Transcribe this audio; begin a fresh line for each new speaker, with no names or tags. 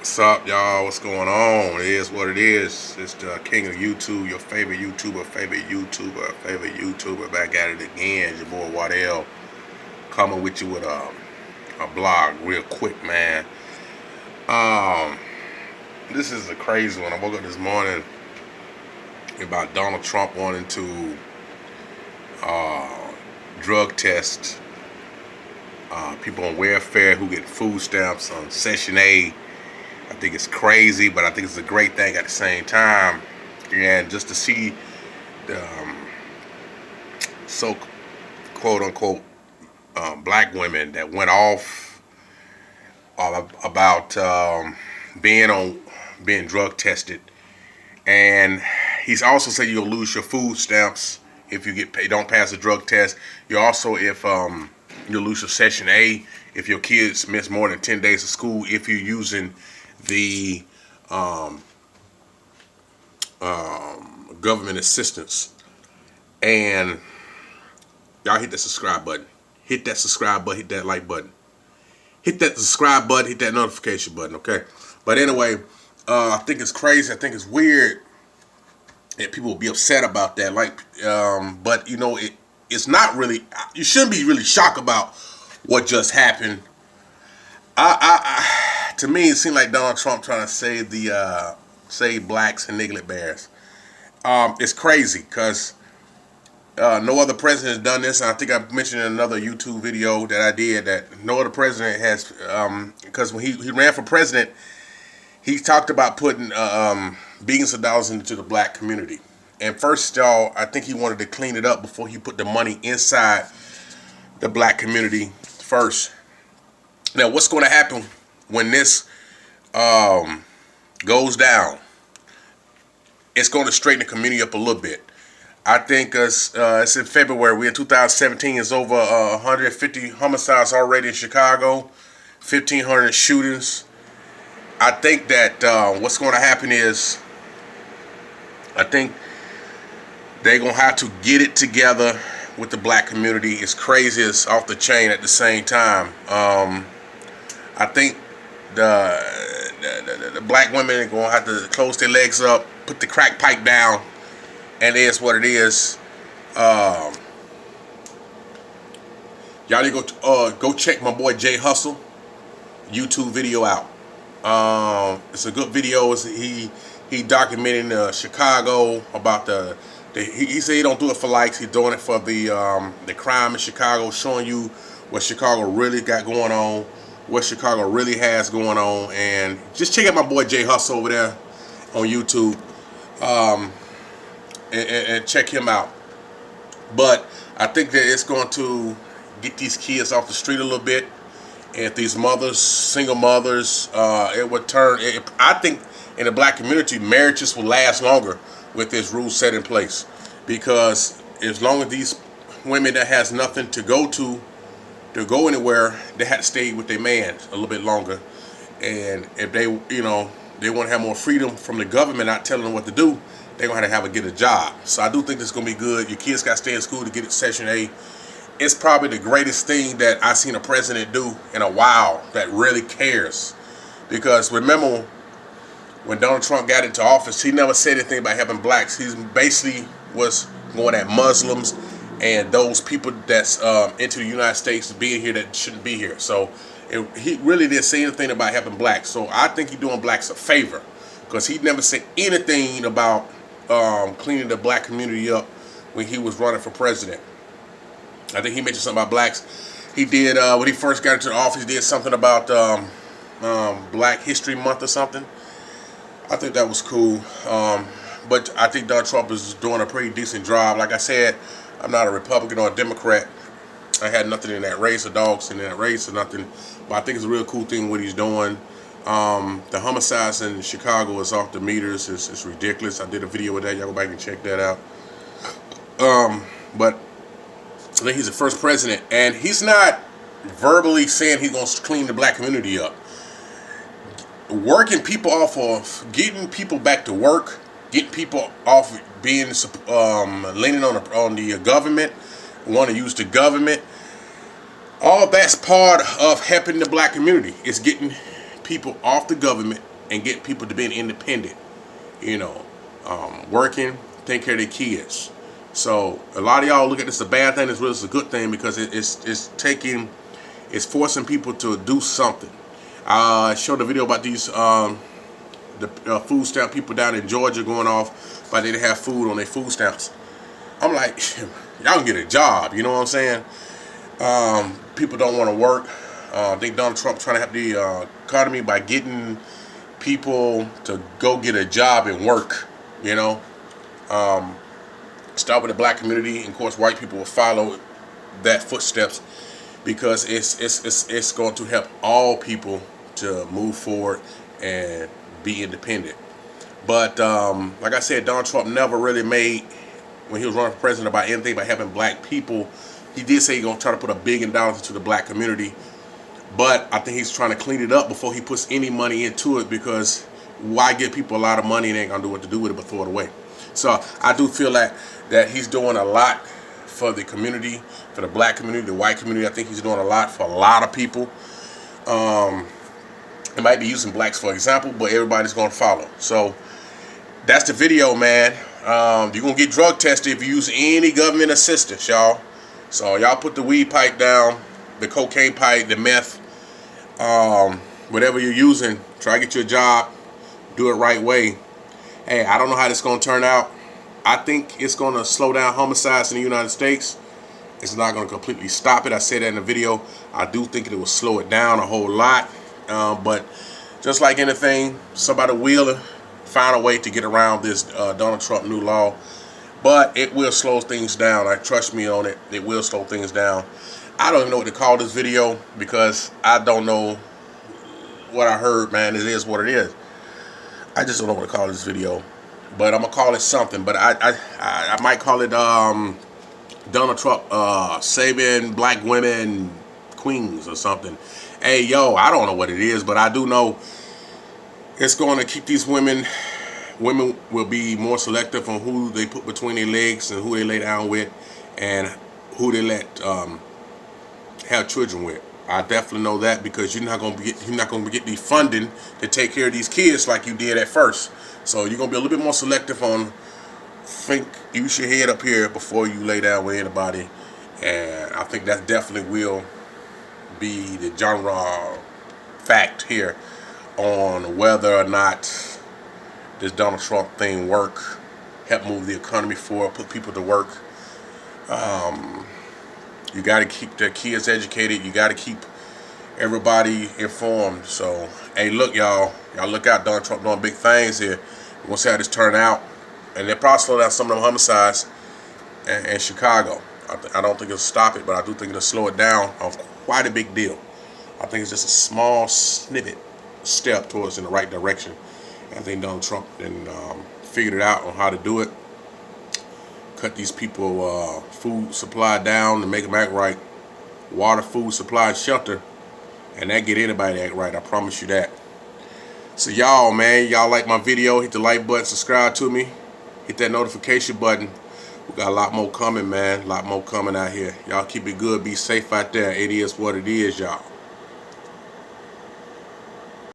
What's up, y'all? What's going on? It is what it is. It's the king of YouTube, your favorite YouTuber, back at it again. It's your boy Waddell, coming with you with a blog real quick, man. Um, this is a crazy one. I woke up this morning about Donald Trump wanting to drug test people on welfare who get food stamps on Section A. I think it's crazy, but I think it's a great thing at the same time. And just to see the so quote unquote black women that went off about being drug tested, and he's also said you'll lose your food stamps if you don't pass the drug test. You also, if you'll lose your Section A if your kids miss more than 10 days of school if you're using the government assistance. And y'all hit that subscribe button. Hit that subscribe button. Hit that like button. Hit that subscribe button. Hit that notification button. Okay. But anyway, I think it's crazy. I think it's weird that people will be upset about that. But you know, it's not really. You shouldn't be really shocked about what just happened. To me, it seemed like Donald Trump trying to save blacks and niglet bears. It's crazy because no other president has done this. And I think I mentioned in another YouTube video that I did that no other president has, because when he ran for president, he talked about putting billions of dollars into the black community. And first, y'all, I think he wanted to clean it up before he put the money inside the black community first. Now, what's going to happen when this goes down? It's going to straighten the community up a little bit. I think it's in February. We're in 2017. It's over 150 homicides already in Chicago, 1,500 shootings. I think that what's going to happen is, I think they're going to have to get it together with the black community. It's crazy. It's off the chain at the same time. I think the black women are going to have to close their legs up, put the crack pipe down, and it is what it is. Y'all need to go check my boy Jay Hustle YouTube video out. It's a good video. He documenting Chicago about he said he don't do it for likes. He's doing it for the crime in Chicago, showing you what Chicago really got going on, what Chicago really has going on. And just check out my boy Jay Hustle over there on YouTube, and check him out. But I think that it's going to get these kids off the street a little bit. And if these mothers, single mothers, it would turn. I think in the black community, marriages will last longer with this rule set in place, because as long as these women that has nothing to go anywhere, they have to stay with their man a little bit longer. And if they, they want to have more freedom from the government not telling them what to do, they're going to have to get a job. So I do think this is going to be good. Your kids got to stay in school to get Section A. It's probably the greatest thing that I've seen a president do in a while that really cares. Because remember, when Donald Trump got into office, he never said anything about helping blacks. He basically was going at Muslims and those people that's into the United States being here that shouldn't be here. So he really didn't say anything about helping blacks. So I think he's doing blacks a favor, because he never said anything about cleaning the black community up when he was running for president. I think he mentioned something about blacks. He did, when he first got into the office, he did something about Black History Month or something. I think that was cool. But I think Donald Trump is doing a pretty decent job. Like I said, I'm not a Republican or a Democrat. I had nothing in that race or dogs in that race or nothing. But I think it's a real cool thing what he's doing. The homicides in Chicago is off the meters. It's ridiculous. I did a video with that. Y'all go back and check that out. But I think he's the first president, and he's not verbally saying he's going to clean the black community up. Working people off of, getting people back to work, getting people off being leaning on the government, want to use the government. All that's part of helping the black community. It's getting people off the government and get people to being independent, you know, working, taking care of their kids. So a lot of y'all look at this as a bad thing. It's really a good thing because it's forcing people to do something. I showed a video about these the food stamp people down in Georgia going off, but they didn't have food on their food stamps. I'm like, y'all can get a job. You know what I'm saying? People don't want to work. I think Donald Trump trying to help the economy by getting people to go get a job and work. You know, start with the black community, and of course, white people will follow that footsteps because it's going to help all people to move forward and be independent. But like I said, Donald Trump never really made, when he was running for president, about anything about helping black people. He did say he's going to try to put $1 billion into the black community, but I think he's trying to clean it up before he puts any money into it, because why give people a lot of money and they ain't going to do what to do with it but throw it away? So I do feel that he's doing a lot for the community, for the black community, the white community. I think he's doing a lot for a lot of people. It might be using blacks for example, but everybody's going to follow. So that's the video, man. You're going to get drug tested if you use any government assistance, y'all. So y'all put the weed pipe down, the cocaine pipe, the meth, whatever you're using. Try to get you a job. Do it right way. Hey, I don't know how this is going to turn out. I think it's going to slow down homicides in the United States. It's not going to completely stop it. I said that in the video. I do think it will slow it down a whole lot. But just like anything, somebody will find a way to get around this Donald Trump new law. But it will slow things down. Trust me on it. It will slow things down. I don't even know what to call this video because I don't know what I heard, man. It is what it is. I just don't know what to call this video. But I'm going to call it something. But I might call it Donald Trump saving black women queens or something. Hey, yo, I don't know what it is, but I do know it's going to keep these women will be more selective on who they put between their legs and who they lay down with and who they let have children with. I definitely know that because you're not going to get the funding to take care of these kids like you did at first. So you're going to be a little bit more selective on think use your head up here before you lay down with anybody. And I think that definitely will be the genre fact here on whether or not this Donald Trump thing work, help move the economy forward, put people to work. You got to keep the kids educated. You got to keep everybody informed. So, hey, look, y'all look out. Donald Trump doing big things here. We'll see how this turn out. And they'll probably slow down some of them homicides in Chicago. I don't think it'll stop it, but I do think it'll slow it down on quite a big deal. I think it's just a small snippet step towards in the right direction. I think Donald Trump then figured it out on how to do it. Cut these people food supply down and make them act right. Water, food supply, shelter, and that get anybody to act right. I promise you that. So y'all, man, y'all like my video, hit the like button, subscribe to me, hit that notification button. We got a lot more coming, man. A lot more coming out here. Y'all keep it good. Be safe out there. It is what it is, y'all.